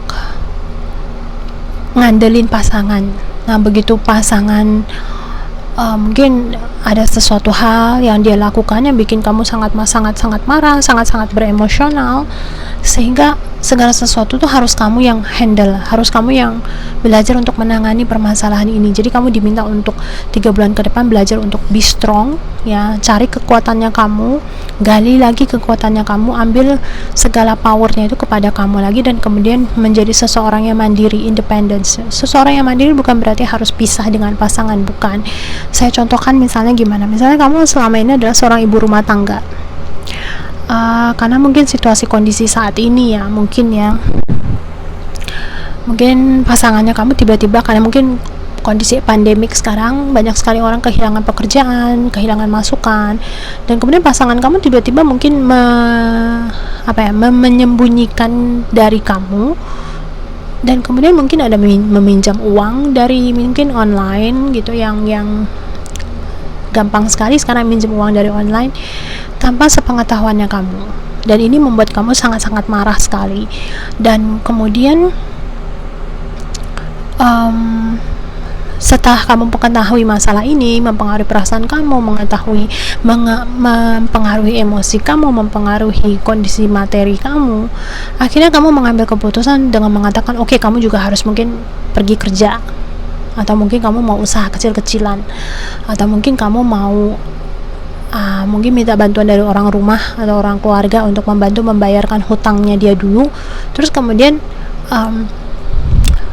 ngandelin pasangan. Nah, begitu pasangan mungkin ada sesuatu hal yang dia lakukan yang bikin kamu sangat marah, sangat beremosional, sehingga segala sesuatu tuh harus kamu yang handle, harus kamu yang belajar untuk menangani permasalahan ini. Jadi kamu diminta untuk 3 bulan ke depan belajar untuk be strong ya, cari kekuatannya kamu, gali lagi kekuatannya kamu, ambil segala powernya itu kepada kamu lagi, dan kemudian menjadi seseorang yang mandiri, independence. Seseorang yang mandiri bukan berarti harus pisah dengan pasangan, bukan. Saya contohkan misalnya gimana, misalnya kamu selama ini adalah seorang ibu rumah tangga, karena mungkin situasi kondisi saat ini ya, mungkin pasangannya kamu tiba-tiba, karena mungkin kondisi pandemik sekarang banyak sekali orang kehilangan pekerjaan, kehilangan masukan, dan kemudian pasangan kamu tiba-tiba mungkin menyembunyikan dari kamu, dan kemudian mungkin ada meminjam uang dari mungkin online gitu, yang gampang sekali sekarang minjem uang dari online tanpa sepengetahuannya kamu, dan ini membuat kamu sangat marah sekali. Dan kemudian setelah kamu mengetahui masalah ini mempengaruhi perasaan kamu, mempengaruhi emosi kamu, mempengaruhi kondisi materi kamu, akhirnya kamu mengambil keputusan dengan mengatakan oke, kamu juga harus mungkin pergi kerja, atau mungkin kamu mau usaha kecil-kecilan, atau mungkin kamu mau mungkin minta bantuan dari orang rumah atau orang keluarga untuk membantu membayarkan hutangnya dia dulu, terus kemudian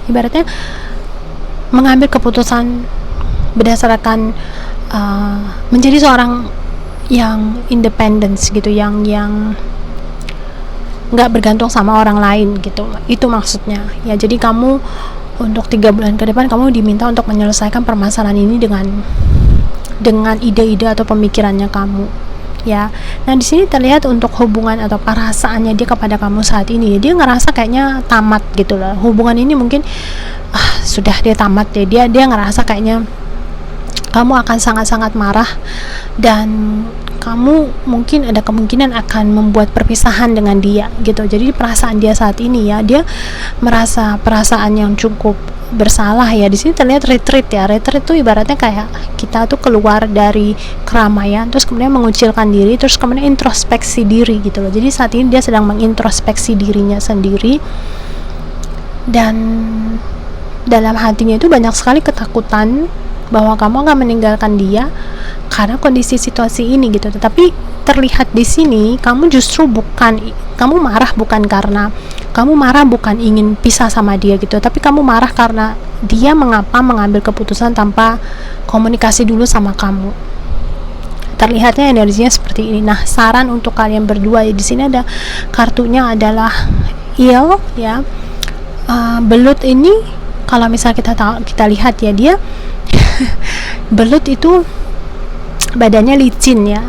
ibaratnya mengambil keputusan berdasarkan menjadi seorang yang independence gitu, yang nggak bergantung sama orang lain gitu. Itu maksudnya ya. Jadi kamu untuk 3 bulan ke depan kamu diminta untuk menyelesaikan permasalahan ini dengan ide-ide atau pemikirannya kamu ya. Nah, di sini terlihat untuk hubungan atau perasaannya dia kepada kamu saat ini, dia ngerasa kayaknya tamat gitu loh. Hubungan ini mungkin sudah dia tamat ya. Dia ngerasa kayaknya kamu akan sangat marah, dan kamu mungkin ada kemungkinan akan membuat perpisahan dengan dia gitu. Jadi perasaan dia saat ini ya, dia merasa perasaan yang cukup bersalah ya. Di sini terlihat retreat ya. Retreat tuh ibaratnya kayak kita tuh keluar dari keramaian, terus kemudian mengucilkan diri, terus kemudian introspeksi diri gitu loh. Jadi saat ini dia sedang mengintrospeksi dirinya sendiri, dan dalam hatinya itu banyak sekali ketakutan bahwa kamu akan meninggalkan dia karena kondisi situasi ini gitu. Tetapi terlihat di sini kamu justru kamu marah bukan karena kamu marah bukan ingin pisah sama dia gitu, tapi kamu marah karena dia mengapa mengambil keputusan tanpa komunikasi dulu sama kamu. Terlihatnya energinya seperti ini. Nah, saran untuk kalian berdua ya, di sini ada kartunya adalah Eel ya. Belut ini kalau misal kita lihat ya, dia belut itu badannya licin ya.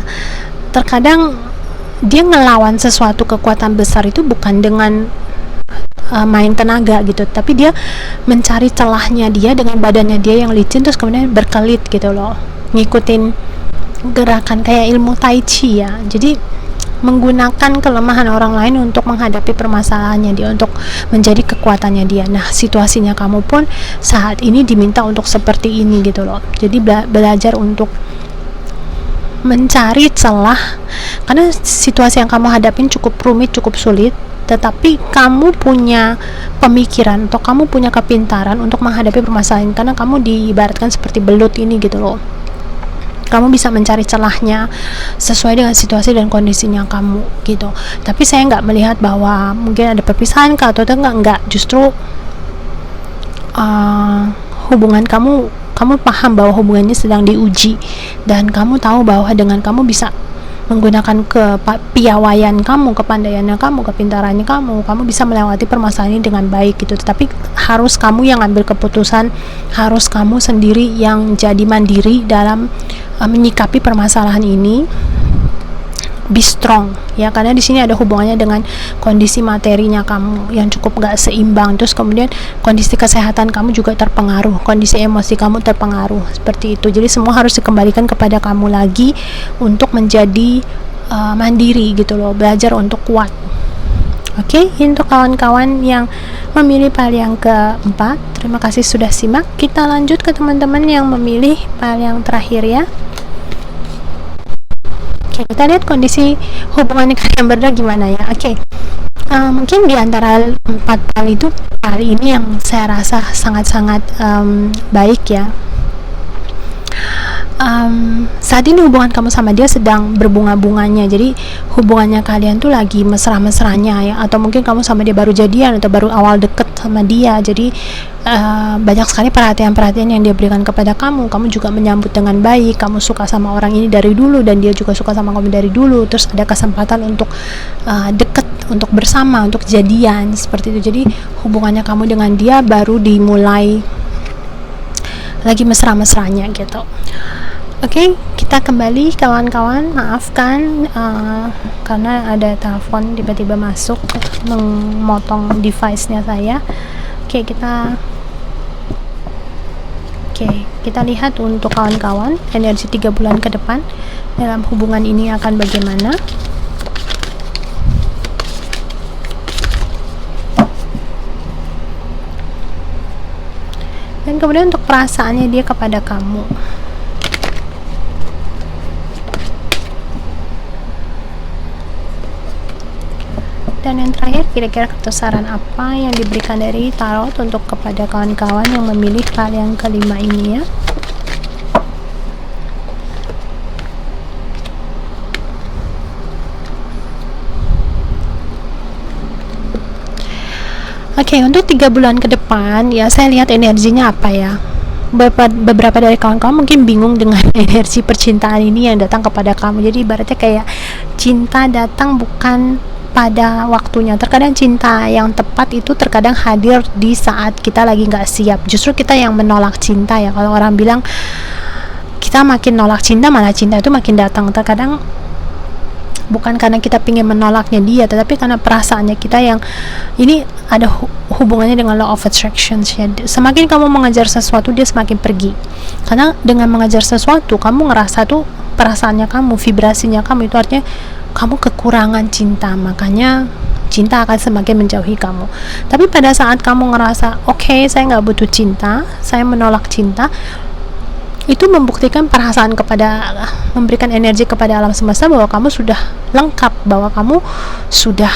Terkadang dia ngelawan sesuatu kekuatan besar itu bukan dengan main tenaga gitu, tapi dia mencari celahnya dia dengan badannya dia yang licin, terus kemudian berkelit gitu loh, ngikutin gerakan kayak ilmu tai chi ya. Jadi menggunakan kelemahan orang lain untuk menghadapi permasalahannya dia, untuk menjadi kekuatannya dia. Nah, situasinya kamu pun saat ini diminta untuk seperti ini gitu loh. Jadi belajar untuk mencari celah, karena situasi yang kamu hadapin cukup rumit, cukup sulit, tetapi kamu punya pemikiran atau kamu punya kepintaran untuk menghadapi permasalahan, karena kamu diibaratkan seperti belut ini gitu loh. Kamu bisa mencari celahnya sesuai dengan situasi dan kondisinya kamu gitu. Tapi saya nggak melihat bahwa mungkin ada perpisahan atau enggak, justru hubungan kamu paham bahwa hubungannya sedang diuji, dan kamu tahu bahwa dengan kamu bisa menggunakan kepiawaian kamu, kepandaiannya kamu, kepintarannya kamu bisa melewati permasalahan ini dengan baik gitu. Tetapi harus kamu yang ambil keputusan, harus kamu sendiri yang jadi mandiri dalam menyikapi permasalahan ini. Be strong ya, karena di sini ada hubungannya dengan kondisi materinya kamu yang cukup gak seimbang, terus kemudian kondisi kesehatan kamu juga terpengaruh, kondisi emosi kamu terpengaruh, seperti itu. Jadi semua harus dikembalikan kepada kamu lagi untuk menjadi mandiri gitu loh, belajar untuk kuat. Oke, untuk kawan-kawan yang memilih pile yang keempat, terima kasih sudah simak. Kita lanjut ke teman-teman yang memilih pile yang terakhir ya. Oke, kita lihat kondisi hubungan kalian berdua gimana ya. Oke, mungkin di antara 4 pile itu, kali ini yang saya rasa sangat-sangat baik ya. Saat ini hubungan kamu sama dia sedang berbunga-bunganya, jadi hubungannya kalian tuh lagi mesra-mesranya ya, atau mungkin kamu sama dia baru jadian atau baru awal deket sama dia. Jadi banyak sekali perhatian-perhatian yang dia berikan kepada kamu juga menyambut dengan baik. Kamu suka sama orang ini dari dulu dan dia juga suka sama kamu dari dulu, terus ada kesempatan untuk deket, untuk bersama, untuk jadian, seperti itu. Jadi hubungannya kamu dengan dia baru dimulai lagi mesra-mesranya gitu. Oke, kita kembali kawan-kawan. Maafkan karena ada telepon tiba-tiba masuk memotong device-nya saya. Oke, kita lihat untuk kawan-kawan energi 3 bulan ke depan dalam hubungan ini akan bagaimana. Dan kemudian untuk perasaannya dia kepada kamu. Dan yang terakhir, kira-kira kartu saran apa yang diberikan dari tarot untuk kepada kawan-kawan yang memilih pile yang kelima ini ya. Oke, untuk 3 bulan ke depan ya, saya lihat energinya apa ya. Beberapa dari kawan-kawan mungkin bingung dengan energi percintaan ini yang datang kepada kamu. Jadi ibaratnya kayak cinta datang bukan pada waktunya. Terkadang cinta yang tepat itu terkadang hadir di saat kita lagi nggak siap. Justru kita yang menolak cinta ya. Kalau orang bilang kita makin nolak cinta, malah cinta itu makin datang. Terkadang bukan karena kita ingin menolaknya dia, tetapi karena perasaannya kita yang ini ada hubungannya dengan law of attraction ya. Semakin kamu mengejar sesuatu, dia semakin pergi. Karena dengan mengejar sesuatu, kamu ngerasa tuh perasaannya kamu, vibrasinya kamu itu artinya kamu kekurangan cinta, makanya cinta akan semakin menjauhi kamu. Tapi pada saat kamu ngerasa oke, saya nggak butuh cinta, saya menolak cinta, itu membuktikan perasaan memberikan energi kepada alam semesta bahwa kamu sudah lengkap, bahwa kamu sudah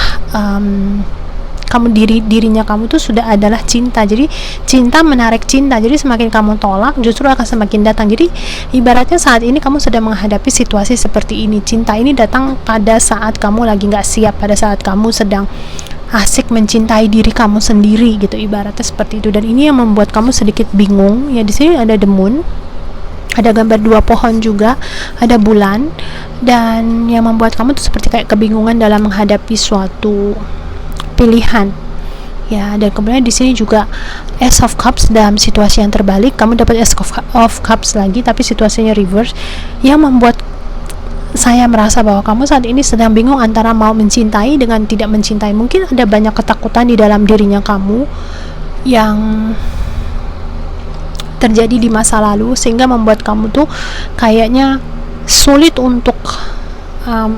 dirinya kamu tuh sudah adalah cinta. Jadi cinta menarik cinta, jadi semakin kamu tolak justru akan semakin datang. Jadi ibaratnya saat ini kamu sedang menghadapi situasi seperti ini, cinta ini datang pada saat kamu lagi nggak siap, pada saat kamu sedang asik mencintai diri kamu sendiri gitu, ibaratnya seperti itu. Dan ini yang membuat kamu sedikit bingung ya. Di sini ada the moon, ada gambar 2 pohon juga, ada bulan, dan yang membuat kamu tuh seperti kayak kebingungan dalam menghadapi suatu pilihan ya. Dan kemudian di sini juga Ace of Cups dalam situasi yang terbalik, kamu dapat Ace of Cups lagi tapi situasinya reverse, yang membuat saya merasa bahwa kamu saat ini sedang bingung antara mau mencintai dengan tidak mencintai. Mungkin ada banyak ketakutan di dalam dirinya kamu yang terjadi di masa lalu sehingga membuat kamu tuh kayaknya sulit untuk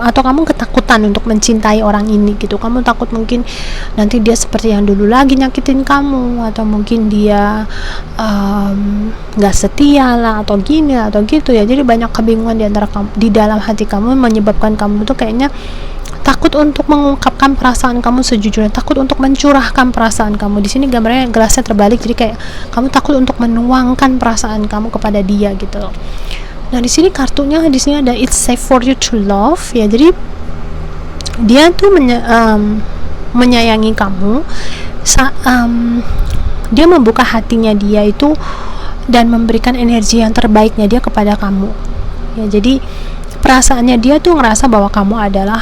atau kamu ketakutan untuk mencintai orang ini gitu. Kamu takut mungkin nanti dia seperti yang dulu lagi nyakitin kamu, atau mungkin dia gak setia lah, atau gini atau gitu ya. Jadi banyak kebingungan di antara kamu, di dalam hati kamu, menyebabkan kamu tuh kayaknya takut untuk mengungkapkan perasaan kamu sejujurnya, takut untuk mencurahkan perasaan kamu. Di sini gambarnya gelasnya terbalik, jadi kayak kamu takut untuk menuangkan perasaan kamu kepada dia gitu. Nah di sini kartunya, di sini ada it's safe for you to love ya. Jadi dia tuh menyayangi kamu, dia membuka hatinya dia itu dan memberikan energi yang terbaiknya dia kepada kamu ya. Jadi perasaannya dia tuh ngerasa bahwa kamu adalah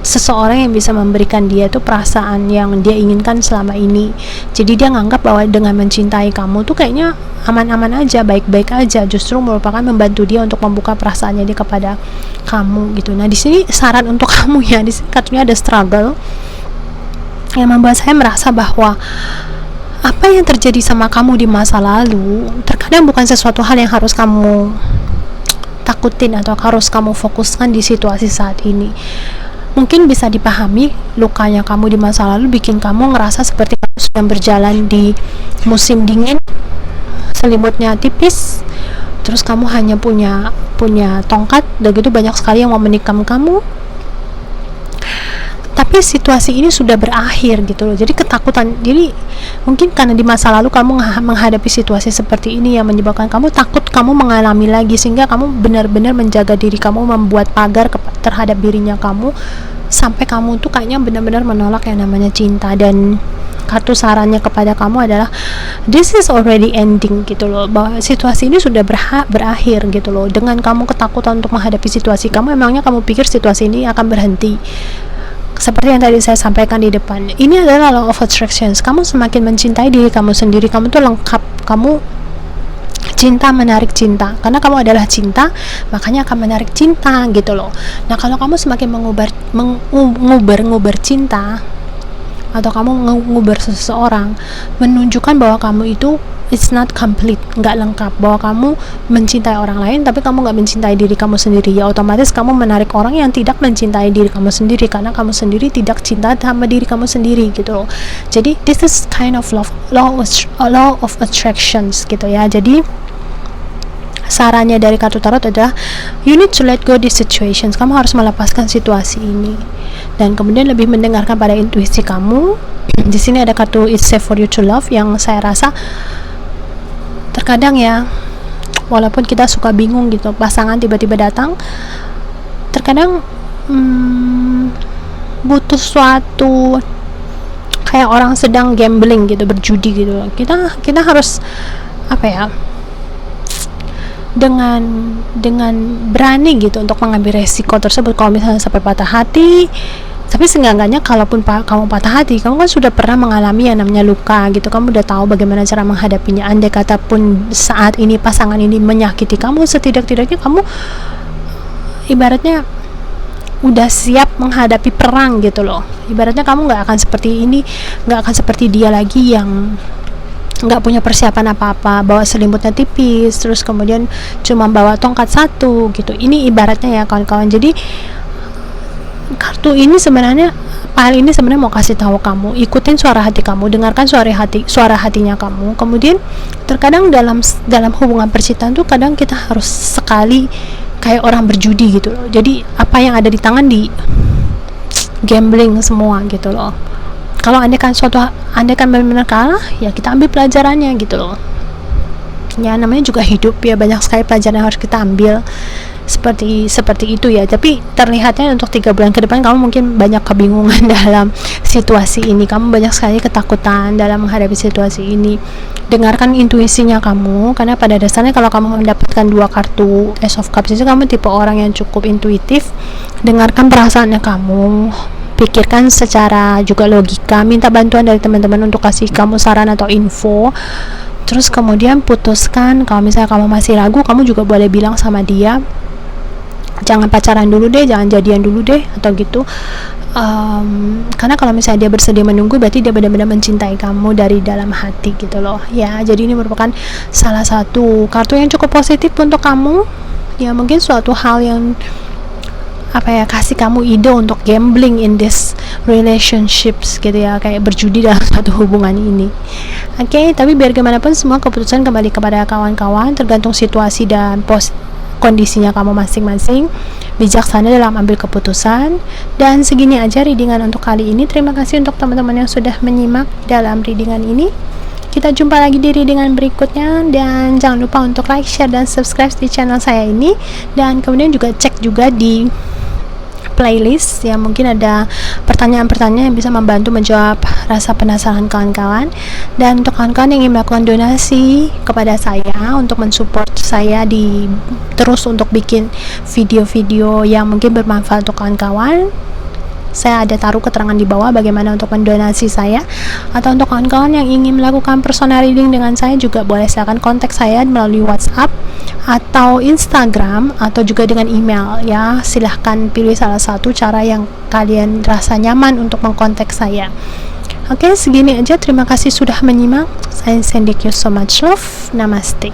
seseorang yang bisa memberikan dia tuh perasaan yang dia inginkan selama ini. Jadi dia nganggap bahwa dengan mencintai kamu tuh kayaknya aman-aman aja, baik-baik aja, justru merupakan membantu dia untuk membuka perasaannya dia kepada kamu gitu. Nah di sini saran untuk kamu ya, di sini kartunya ada struggle yang membuat saya merasa bahwa apa yang terjadi sama kamu di masa lalu terkadang bukan sesuatu hal yang harus kamu takutin atau harus kamu fokuskan di situasi saat ini. Mungkin bisa dipahami, lukanya kamu di masa lalu bikin kamu ngerasa seperti kamu sedang berjalan di musim dingin, selimutnya tipis, terus kamu hanya punya tongkat, dan gitu banyak sekali yang mau menikam kamu. Tapi situasi ini sudah berakhir gitu loh. Jadi ketakutan, jadi mungkin karena di masa lalu kamu menghadapi situasi seperti ini yang menyebabkan kamu takut kamu mengalami lagi, sehingga kamu benar-benar menjaga diri kamu, membuat pagar terhadap dirinya kamu, sampai kamu tuh kayaknya benar-benar menolak yang namanya cinta. Dan kartu sarannya kepada kamu adalah this is already ending gitu loh, bahwa situasi ini sudah berakhir gitu loh. Dengan kamu ketakutan untuk menghadapi situasi kamu, emangnya kamu pikir situasi ini akan berhenti? Seperti yang tadi saya sampaikan di depan, ini adalah law of attractions. Kamu semakin mencintai diri kamu sendiri, kamu tuh lengkap, kamu cinta menarik cinta, karena kamu adalah cinta, makanya akan menarik cinta gitu loh. Nah kalau kamu semakin mengubar cinta, atau kamu mengubar seseorang, menunjukkan bahwa kamu itu it's not complete, nggak lengkap, bahwa kamu mencintai orang lain tapi kamu nggak mencintai diri kamu sendiri, ya otomatis kamu menarik orang yang tidak mencintai diri kamu sendiri, karena kamu sendiri tidak cinta sama diri kamu sendiri gitu loh. Jadi this is kind of law of attractions gitu ya. Jadi sarannya dari kartu tarot adalah you need to let go these situations. Kamu harus melepaskan situasi ini dan kemudian lebih mendengarkan pada intuisi kamu. Di sini ada kartu it's safe for you to love, yang saya rasa terkadang ya, walaupun kita suka bingung gitu, pasangan tiba-tiba datang, terkadang butuh suatu kayak orang sedang gambling gitu, berjudi gitu. Kita harus apa ya, dengan berani gitu untuk mengambil resiko tersebut. Kalau misalnya sampai patah hati, tapi seenggaknya kalaupun kamu patah hati, kamu kan sudah pernah mengalami yang namanya luka gitu, kamu udah tahu bagaimana cara menghadapinya. Andai kata pun saat ini pasangan ini menyakiti kamu, setidak-tidaknya kamu ibaratnya udah siap menghadapi perang gitu loh. Ibaratnya kamu nggak akan seperti ini, nggak akan seperti dia lagi yang nggak punya persiapan apa-apa, bawa selimutnya tipis, terus kemudian cuma bawa tongkat satu gitu. Ini ibaratnya ya kawan-kawan. Jadi kartu ini sebenarnya, file ini sebenarnya mau kasih tahu kamu, ikutin suara hati kamu, dengarkan suara hatinya kamu. Kemudian terkadang dalam hubungan percintaan tuh kadang kita harus sekali kayak orang berjudi gitu loh. Jadi apa yang ada di tangan di gambling semua gitu loh. Kalau anda kan benar-benar kalah, ya kita ambil pelajarannya gitu loh. Ya namanya juga hidup ya, banyak sekali pelajaran yang harus kita ambil seperti itu ya. Tapi terlihatnya untuk 3 bulan ke depan kamu mungkin banyak kebingungan dalam situasi ini, kamu banyak sekali ketakutan dalam menghadapi situasi ini. Dengarkan intuisinya kamu, karena pada dasarnya kalau kamu mendapatkan 2 kartu Ace of Cups itu kamu tipe orang yang cukup intuitif. Dengarkan perasaannya kamu, pikirkan secara juga logika, minta bantuan dari teman-teman untuk kasih kamu saran atau info. Terus kemudian putuskan. Kalau misalnya kamu masih ragu, kamu juga boleh bilang sama dia, jangan pacaran dulu deh, jangan jadian dulu deh, atau gitu. Karena kalau misalnya dia bersedia menunggu, berarti dia benar-benar mencintai kamu dari dalam hati gitu loh ya. Jadi ini merupakan salah satu kartu yang cukup positif untuk kamu ya. Mungkin suatu hal yang kasih kamu ide untuk gambling in this relationships gitu ya, kayak berjudi dalam satu hubungan ini. Tapi biar gimana pun semua keputusan kembali kepada kawan-kawan, tergantung situasi dan kondisinya kamu masing-masing. Bijaksana dalam ambil keputusan. Dan segini aja readingan untuk kali ini. Terima kasih untuk teman-teman yang sudah menyimak dalam readingan ini. Kita jumpa lagi di readingan berikutnya, dan jangan lupa untuk like, share, dan subscribe di channel saya ini. Dan kemudian juga cek juga di playlist ya, mungkin ada pertanyaan-pertanyaan yang bisa membantu menjawab rasa penasaran kawan-kawan. Dan untuk kawan-kawan yang ingin melakukan donasi kepada saya untuk mensupport saya terus untuk bikin video-video yang mungkin bermanfaat untuk kawan-kawan, saya ada taruh keterangan di bawah bagaimana untuk mendonasi saya. Atau untuk kawan-kawan yang ingin melakukan personal reading dengan saya juga boleh silakan kontak saya melalui WhatsApp atau Instagram atau juga dengan email ya. Silahkan pilih salah satu cara yang kalian rasa nyaman untuk mengkontak saya. Segini aja. Terima kasih sudah menyimak. Saya sending you so much love. Namaste.